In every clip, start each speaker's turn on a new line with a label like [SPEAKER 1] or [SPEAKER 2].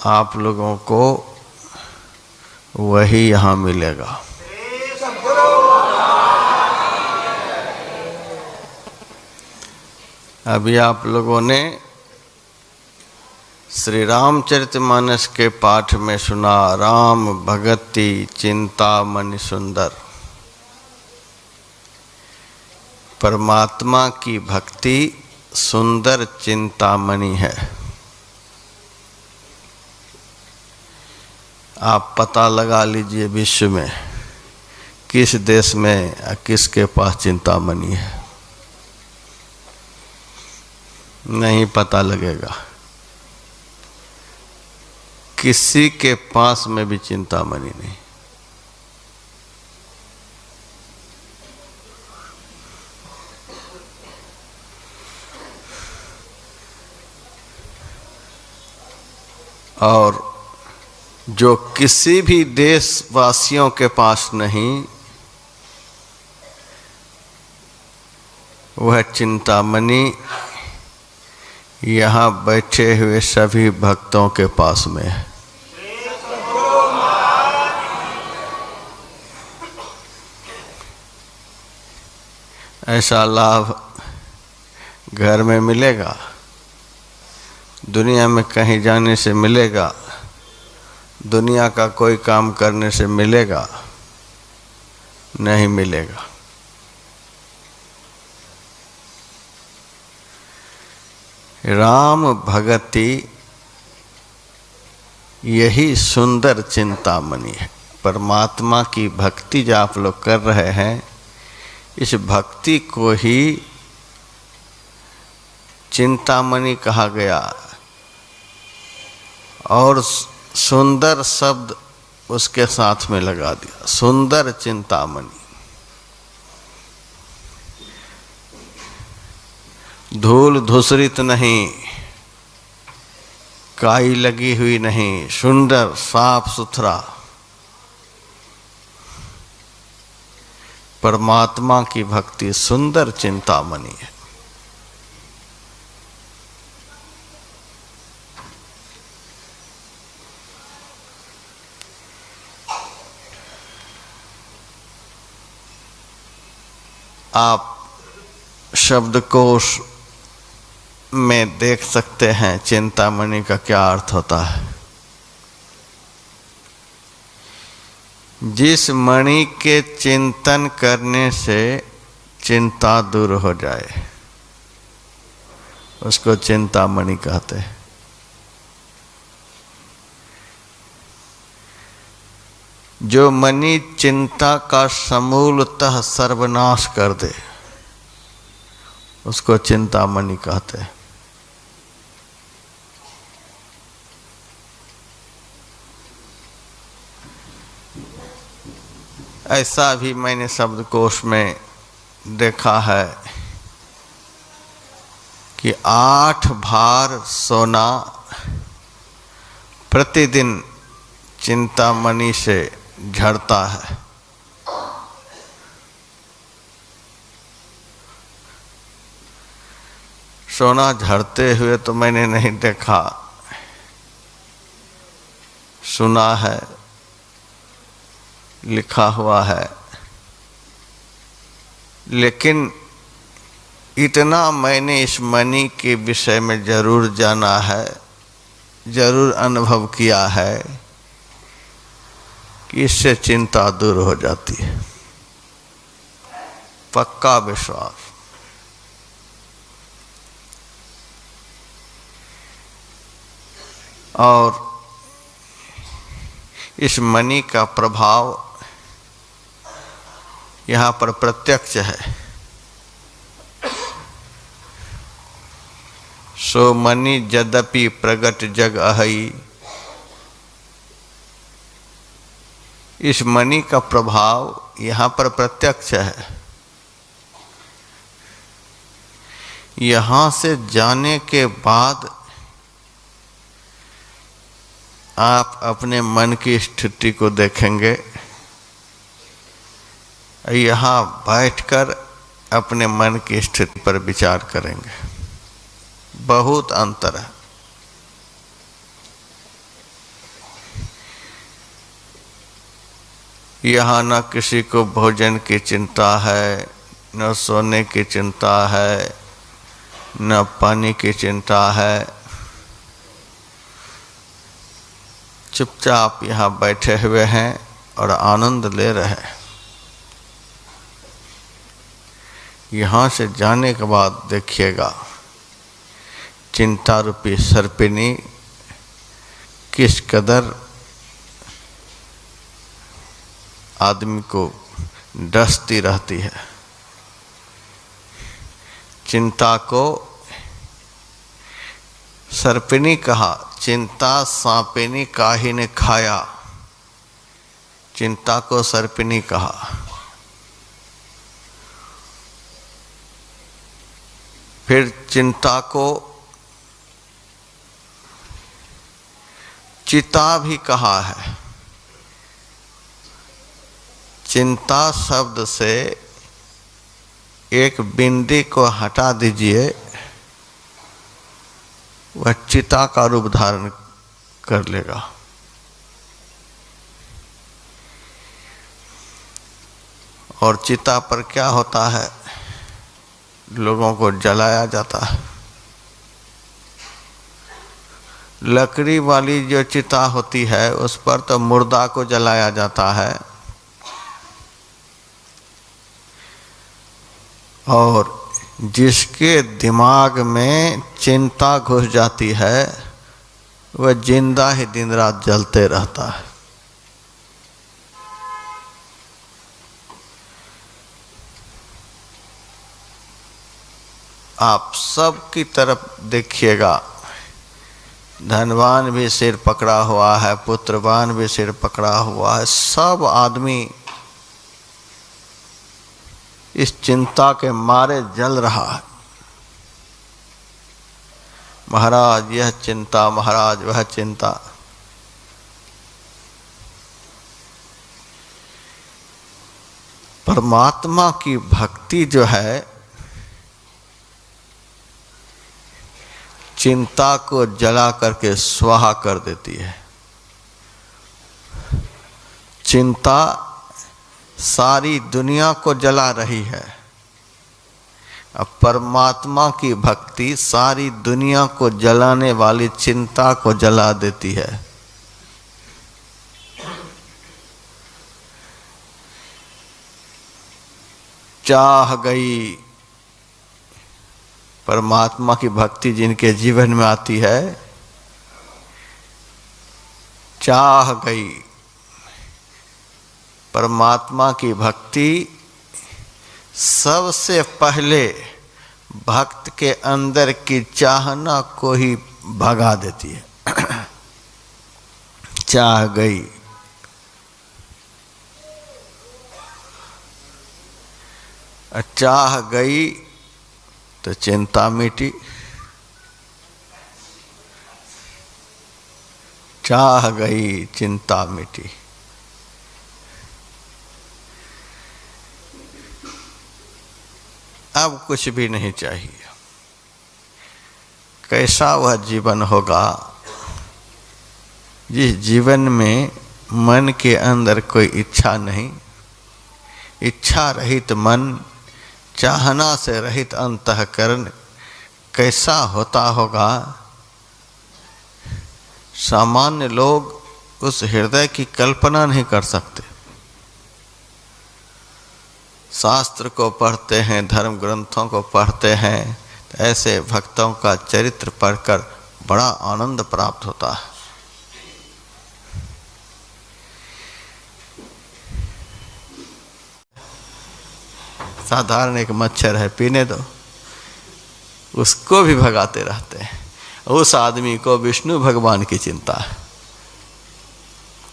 [SPEAKER 1] आप लोगों को वही यहाँ मिलेगा। अभी आप लोगों ने श्री रामचरितमानस के पाठ में सुना, राम भगति चिंतामणि सुंदर। परमात्मा की भक्ति सुंदर चिंतामणि है। आप पता लगा लीजिए विश्व में किस देश में किसके पास चिंतामणि है, नहीं पता लगेगा। किसी के पास में भी चिंतामणि नहीं। और जो किसी भी देशवासियों के पास नहीं, वह चिंतामणि यहाँ बैठे हुए सभी भक्तों के पास में है। ऐसा लाभ घर में मिलेगा, दुनिया में कहीं जाने से मिलेगा, दुनिया का कोई काम करने से मिलेगा? नहीं मिलेगा। राम भगति यही सुंदर चिंतामणि है। परमात्मा की भक्ति जो आप लोग कर रहे हैं, इस भक्ति को ही चिंतामणि कहा गया। और सुंदर शब्द उसके साथ में लगा दिया, सुंदर चिंतामणि। धूल धूसरित नहीं, काई लगी हुई नहीं, सुंदर साफ सुथरा। परमात्मा की भक्ति सुंदर चिंतामणि है। आप शब्दकोश में देख सकते हैं चिंतामणि का क्या अर्थ होता है। जिस मणि के चिंतन करने से चिंता दूर हो जाए, उसको चिंतामणि कहते हैं। जो मणि चिंता का समूलतः सर्वनाश कर दे, उसको चिंतामणि कहते हैं। ऐसा भी मैंने शब्दकोश में देखा है कि 8 भार सोना प्रतिदिन चिंतामणि से झड़ता है। सोना झड़ते हुए तो मैंने नहीं देखा, सुना है, लिखा हुआ है। लेकिन इतना मैंने इस मणि के विषय में जरूर जाना है, जरूर अनुभव किया है कि इससे चिंता दूर हो जाती है। पक्का विश्वास। और इस मणि का प्रभाव यहाँ पर प्रत्यक्ष है। सो मणि यद्यपि प्रगट जग अहई, इस मणि का प्रभाव यहाँ पर प्रत्यक्ष है। यहाँ से जाने के बाद आप अपने मन की स्थिति को देखेंगे, यहाँ बैठकर अपने मन की स्थिति पर विचार करेंगे। बहुत अंतर है। यहाँ न किसी को भोजन की चिंता है, न सोने की चिंता है, न पानी की चिंता है। चुपचाप यहाँ बैठे हुए हैं और आनंद ले रहे हैं। यहाँ से जाने के बाद देखिएगा चिंता रूपी सर्पिनी किस कदर आदमी को डसती रहती है। चिंता को सर्पिनी कहा, चिंता सांपिनी काहे ने खाया। चिंता को सर्पिनी कहा। फिर चिंता को चिता भी कहा है। चिंता शब्द से एक बिंदी को हटा दीजिए, वह चिता का रूप धारण कर लेगा। और चिता पर क्या होता है, लोगों को जलाया जाता है। लकड़ी वाली जो चिता होती है उस पर तो मुर्दा को जलाया जाता है, और जिसके दिमाग में चिंता घुस जाती है वह जिंदा ही दिन रात जलते रहता है। आप सब की तरफ देखिएगा, धनवान भी सिर पकड़ा हुआ है, पुत्रवान भी सिर पकड़ा हुआ है, सब आदमी इस चिंता के मारे जल रहा है। महाराज यह चिंता, महाराज वह चिंता। परमात्मा की भक्ति जो है चिंता को जला करके स्वाहा कर देती है। चिंता सारी दुनिया को जला रही है, अब परमात्मा की भक्ति सारी दुनिया को जलाने वाली चिंता को जला देती है। चाह गई, परमात्मा की भक्ति जिनके जीवन में आती है, चाह गई। परमात्मा की भक्ति सबसे पहले भक्त के अंदर की चाहना को ही भगा देती है। चाह गई, चाह गई तो चिंता मिटी। चाह गई चिंता मिटी। अब कुछ भी नहीं चाहिए। कैसा वह जीवन होगा जिस जीवन में मन के अंदर कोई इच्छा नहीं, इच्छा रहित मन, चाहना से रहित अंतःकरण कैसा होता होगा। सामान्य लोग उस हृदय की कल्पना नहीं कर सकते। शास्त्र को पढ़ते हैं, धर्म ग्रंथों को पढ़ते हैं, तो ऐसे भक्तों का चरित्र पढ़कर बड़ा आनंद प्राप्त होता है। साधारण एक मच्छर है, पीने दो, उसको भी भगाते रहते हैं। उस आदमी को विष्णु भगवान की चिंता है,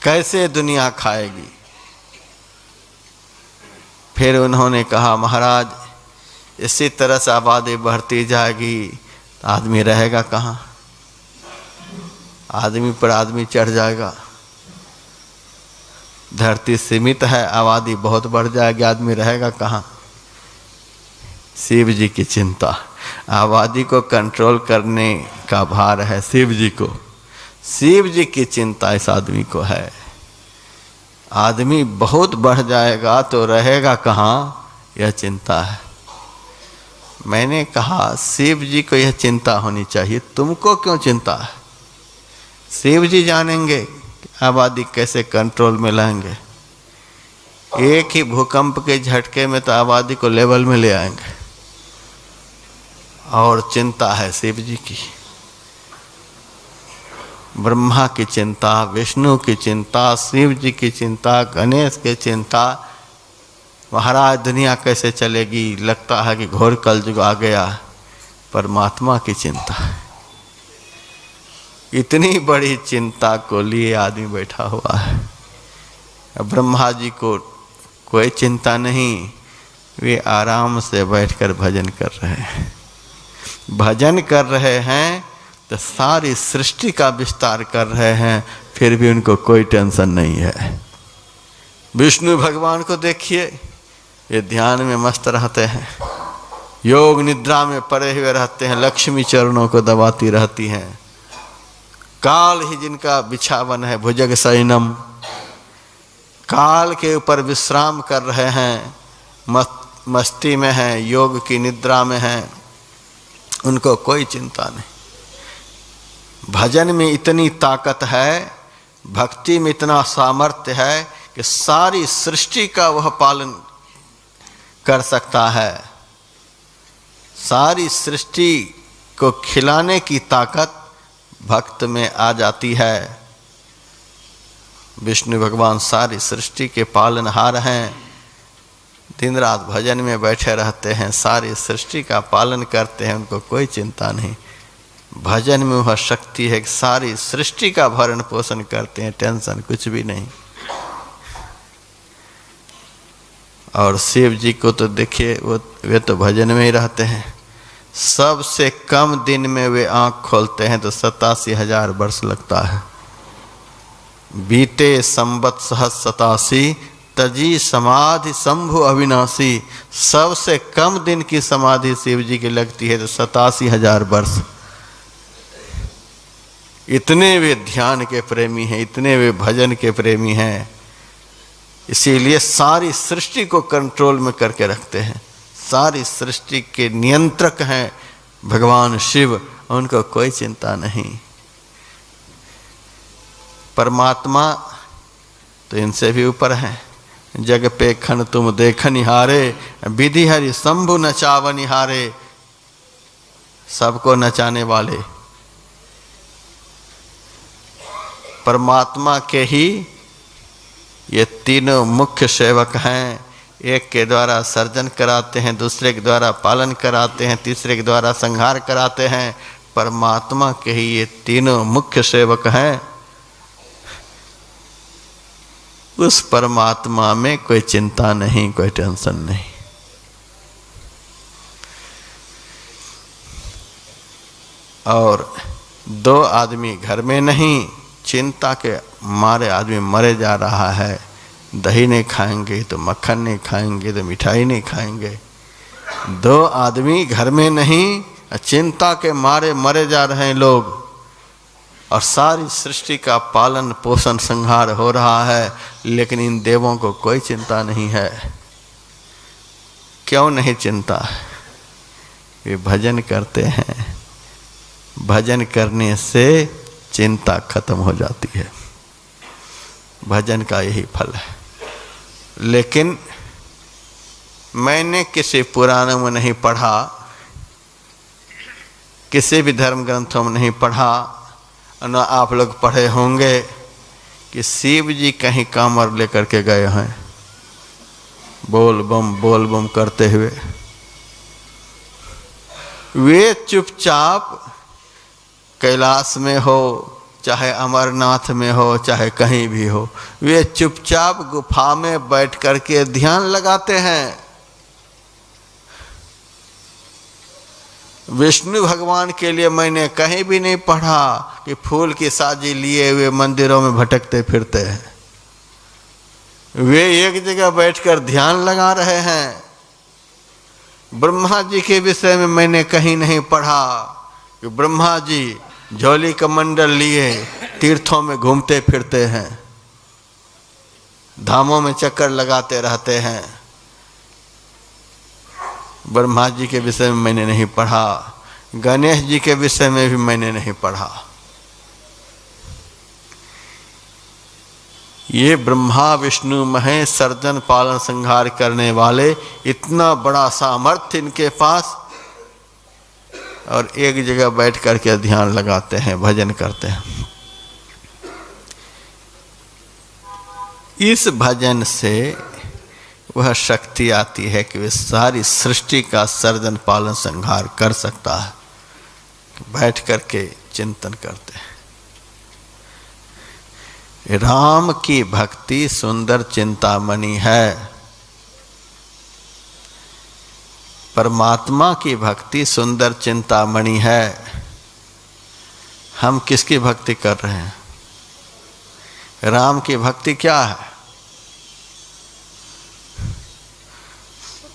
[SPEAKER 1] कैसे दुनिया खाएगी। फिर उन्होंने कहा, महाराज इसी तरह से आबादी बढ़ती जाएगी तो आदमी रहेगा कहाँ, आदमी पर आदमी चढ़ जाएगा। धरती सीमित है, आबादी बहुत बढ़ जाएगी, आदमी रहेगा कहाँ। शिव जी की चिंता, आबादी को कंट्रोल करने का भार है शिव जी को। शिव जी की चिंता इस आदमी को है। आदमी बहुत बढ़ जाएगा तो रहेगा कहाँ, यह चिंता है। मैंने कहा शिव जी को यह चिंता होनी चाहिए, तुमको क्यों चिंता है? शिव जी जानेंगे कि आबादी कैसे कंट्रोल में लाएंगे। एक ही भूकंप के झटके में तो आबादी को लेवल में ले आएंगे। और चिंता है शिव जी की, ब्रह्मा की चिंता, विष्णु की चिंता, शिव जी की चिंता, गणेश की चिंता। महाराज दुनिया कैसे चलेगी, लगता है कि घोर कलयुग आ गया। परमात्मा की चिंता है। इतनी बड़ी चिंता को लिए आदमी बैठा हुआ है। ब्रह्मा जी को कोई चिंता नहीं, वे आराम से बैठकर भजन कर रहे हैं। भजन कर रहे हैं तो सारी सृष्टि का विस्तार कर रहे हैं, फिर भी उनको कोई टेंशन नहीं है। विष्णु भगवान को देखिए, ये ध्यान में मस्त रहते हैं, योग निद्रा में पड़े हुए रहते हैं, लक्ष्मी चरणों को दबाती रहती हैं। काल ही जिनका बिछावन है, भुजग शयनम, काल के ऊपर विश्राम कर रहे हैं, मस्ती में हैं, योग की निद्रा में हैं, उनको कोई चिंता नहीं। भजन में इतनी ताकत है, भक्ति में इतना सामर्थ्य है कि सारी सृष्टि का वह पालन कर सकता है। सारी सृष्टि को खिलाने की ताकत भक्त में आ जाती है। विष्णु भगवान सारी सृष्टि के पालनहार हैं, दिन रात भजन में बैठे रहते हैं, सारी सृष्टि का पालन करते हैं, उनको कोई चिंता नहीं। भजन में वह शक्ति है कि सारी सृष्टि का भरण पोषण करते हैं, टेंशन कुछ भी नहीं। और शिव जी को तो देखिए, वे तो भजन में ही रहते हैं। सबसे कम दिन में वे आँख खोलते हैं तो 87,000 वर्ष लगता है। बीते संवत सहस 87 तजी समाधि शंभु अविनाशी। सबसे कम दिन की समाधि शिव जी की लगती है तो 87,000 वर्ष। इतने वे ध्यान के प्रेमी हैं, इतने वे भजन के प्रेमी हैं, इसीलिए सारी सृष्टि को कंट्रोल में करके रखते हैं। सारी सृष्टि के नियंत्रक हैं भगवान शिव, उनको कोई चिंता नहीं। परमात्मा तो इनसे भी ऊपर हैं। जग पे खन तुम देखनिहारे, विधि हरि शंभु नचावनिहारे। सबको नचाने वाले परमात्मा के ही ये तीनों मुख्य सेवक हैं। एक के द्वारा सर्जन कराते हैं, दूसरे के द्वारा पालन कराते हैं, तीसरे के द्वारा संहार कराते हैं। परमात्मा के ही ये तीनों मुख्य सेवक हैं। उस परमात्मा में कोई चिंता नहीं, कोई टेंशन नहीं। और दो आदमी घर में नहीं, चिंता के मारे आदमी मरे जा रहा है। दही नहीं खाएंगे तो मक्खन नहीं खाएंगे तो मिठाई नहीं खाएंगे। दो आदमी घर में नहीं, चिंता के मारे मरे जा रहे हैं लोग। और सारी सृष्टि का पालन पोषण संहार हो रहा है, लेकिन इन देवों को कोई चिंता नहीं है। क्यों नहीं चिंता? वे भजन करते हैं। भजन करने से चिंता खत्म हो जाती है। भजन का यही फल है। लेकिन मैंने किसी पुराणों में नहीं पढ़ा, किसी भी धर्म ग्रंथों में नहीं पढ़ा, न आप लोग पढ़े होंगे कि शिव जी कहीं कामर लेकर के गए हैं बोल बम करते हुए। वे चुपचाप कैलाश में हो, चाहे अमरनाथ में हो, चाहे कहीं भी हो, वे चुपचाप गुफा में बैठ करके ध्यान लगाते हैं। विष्णु भगवान के लिए मैंने कहीं भी नहीं पढ़ा कि फूल की साजी लिए हुए मंदिरों में भटकते फिरते हैं। वे एक जगह बैठकर ध्यान लगा रहे हैं। ब्रह्मा जी के विषय में मैंने कहीं नहीं पढ़ा कि ब्रह्मा जी झोली कमंडल लिए तीर्थों में घूमते फिरते हैं। धामों में चक्कर लगाते रहते हैं। ब्रह्मा जी के विषय में मैंने नहीं पढ़ा, गणेश जी के विषय में भी मैंने नहीं पढ़ा। ये ब्रह्मा विष्णु महेश सर्जन पालन संहार करने वाले, इतना बड़ा सामर्थ्य इनके पास, और एक जगह बैठ करके ध्यान लगाते हैं, भजन करते हैं। इस भजन से वह शक्ति आती है कि वे सारी सृष्टि का सर्जन पालन संहार कर सकता है। बैठ करके चिंतन करते हैं। राम की भक्ति सुंदर चिंतामणि है, परमात्मा की भक्ति सुंदर चिंतामणि है। हम किसकी भक्ति कर रहे हैं? राम की भक्ति क्या है?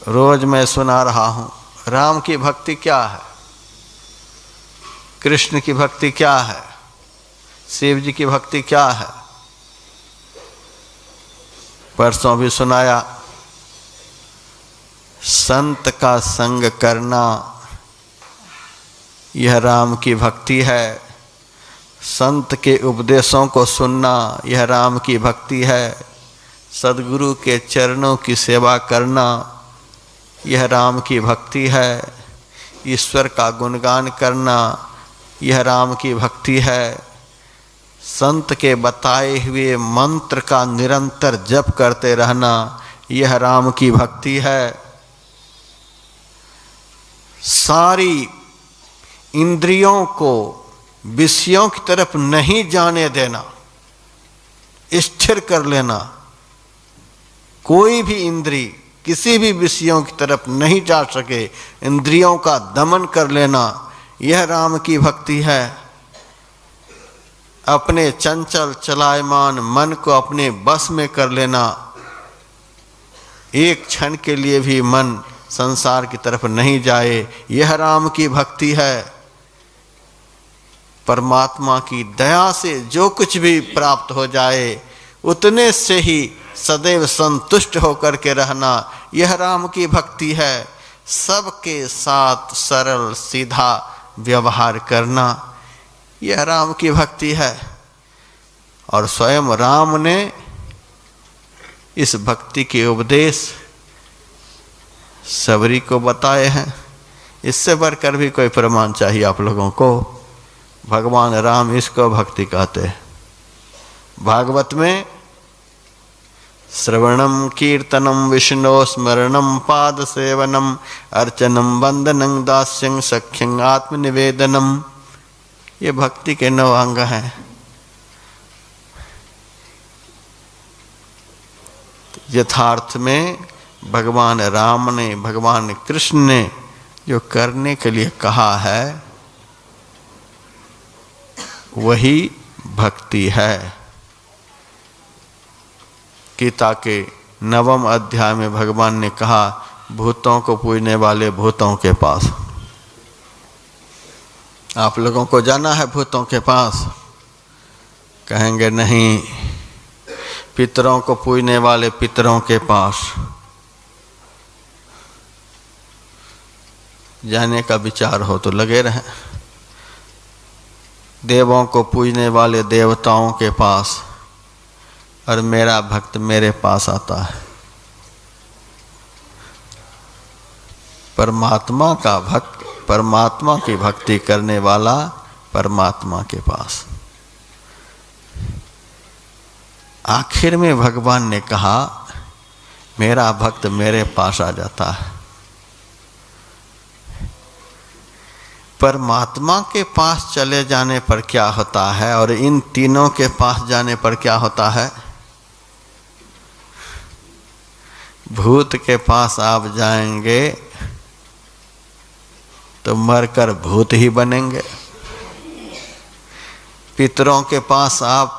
[SPEAKER 1] रोज मैं सुना रहा हूं, राम की भक्ति क्या है, कृष्ण की भक्ति क्या है, शिव जी की भक्ति क्या है। परसों भी सुनाया, संत का संग करना यह राम की भक्ति है, संत के उपदेशों को सुनना यह राम की भक्ति है, सद्गुरु के चरणों की सेवा करना यह राम की भक्ति है, ईश्वर का गुणगान करना यह राम की भक्ति है, संत के बताए हुए मंत्र का निरंतर जप करते रहना यह राम की भक्ति है। सारी इंद्रियों को विषयों की तरफ नहीं जाने देना, स्थिर कर लेना। कोई भी इंद्री किसी भी विषयों की तरफ नहीं जा सके, इंद्रियों का दमन कर लेना यह राम की भक्ति है। अपने चंचल चलायमान मन को अपने बस में कर लेना, एक क्षण के लिए भी मन संसार की तरफ नहीं जाए, यह राम की भक्ति है। परमात्मा की दया से जो कुछ भी प्राप्त हो जाए उतने से ही सदैव संतुष्ट होकर के रहना यह राम की भक्ति है। सबके साथ सरल सीधा व्यवहार करना यह राम की भक्ति है। और स्वयं राम ने इस भक्ति के उपदेश सबरी को बताए हैं। इससे बढ़कर भी कोई प्रमाण चाहिए आप लोगों को? भगवान राम इसको भक्ति कहते हैं। भागवत में श्रवणम कीर्तनम विष्णु स्मरणम पाद सेवनम अर्चनम वंदनं दास्यं सख्यं आत्मनिवेदनम, ये भक्ति के 9 अंग हैं। यथार्थ में भगवान राम ने, भगवान कृष्ण ने जो करने के लिए कहा है वही भक्ति है। गीता के 9वें अध्याय में भगवान ने कहा, भूतों को पूजने वाले भूतों के पास। आप लोगों को जाना है भूतों के पास? कहेंगे नहीं, पितरों को पूजने वाले पितरों के पास जाने का विचार हो तो लगे रहें। देवों को पूजने वाले देवताओं के पास, और मेरा भक्त मेरे पास आता है। परमात्मा का भक्त, परमात्मा की भक्ति करने वाला परमात्मा के पास। आखिर में भगवान ने कहा, मेरा भक्त मेरे पास आ जाता है। परमात्मा के पास चले जाने पर क्या होता है और इन तीनों के पास जाने पर क्या होता है? भूत के पास आप जाएंगे तो मरकर भूत ही बनेंगे। पितरों के पास आप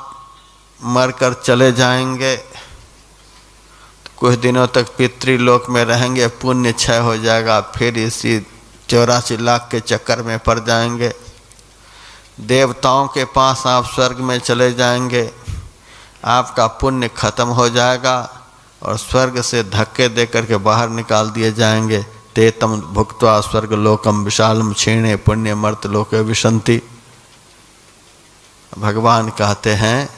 [SPEAKER 1] मरकर चले जाएंगे तो कुछ दिनों तक पितृलोक में रहेंगे, पुण्य क्षय हो जाएगा, फिर इसी 84 लाख के चक्कर में पड़ जाएंगे। देवताओं के पास आप स्वर्ग में चले जाएंगे, आपका पुण्य खत्म हो जाएगा और स्वर्ग से धक्के दे करके बाहर निकाल दिए जाएंगे। ते तम भुक्त्वा स्वर्ग लोकम विशालम क्षीणे पुण्य मर्त लोके विशंति। भगवान कहते हैं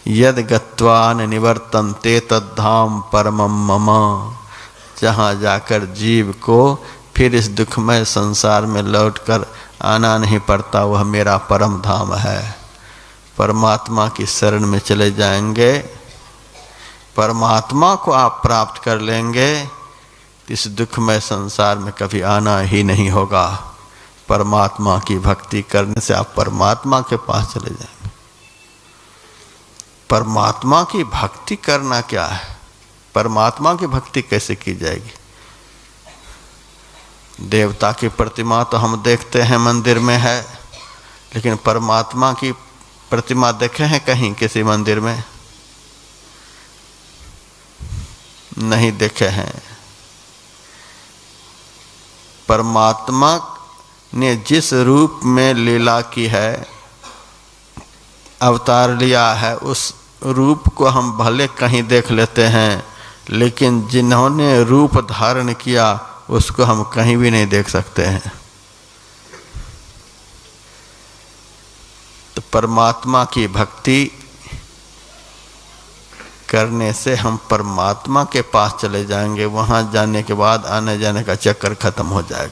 [SPEAKER 1] यद गत्वा न निवर्तन्ते तद्धाम परमम मम। जहाँ जाकर जीव को फिर इस दुखमय संसार में लौटकर आना नहीं पड़ता, वह मेरा परम धाम है। परमात्मा की शरण में चले जाएंगे, परमात्मा को आप प्राप्त कर लेंगे, इस दुखमय संसार में कभी आना ही नहीं होगा। परमात्मा की भक्ति करने से आप परमात्मा के पास चले जाएंगे। परमात्मा की भक्ति करना क्या है? परमात्मा की भक्ति कैसे की जाएगी? देवता की प्रतिमा तो हम देखते हैं मंदिर में है, लेकिन परमात्मा की प्रतिमा देखे हैं कहीं किसी मंदिर में? नहीं देखे हैं। परमात्मा ने जिस रूप में लीला की है, अवतार लिया है, उस रूप को हम भले कहीं देख लेते हैं, लेकिन जिन्होंने रूप धारण किया उसको हम कहीं भी नहीं देख सकते हैं। तो परमात्मा की भक्ति करने से हम परमात्मा के पास चले जाएंगे। वहाँ जाने के बाद आने जाने का चक्कर खत्म हो जाएगा।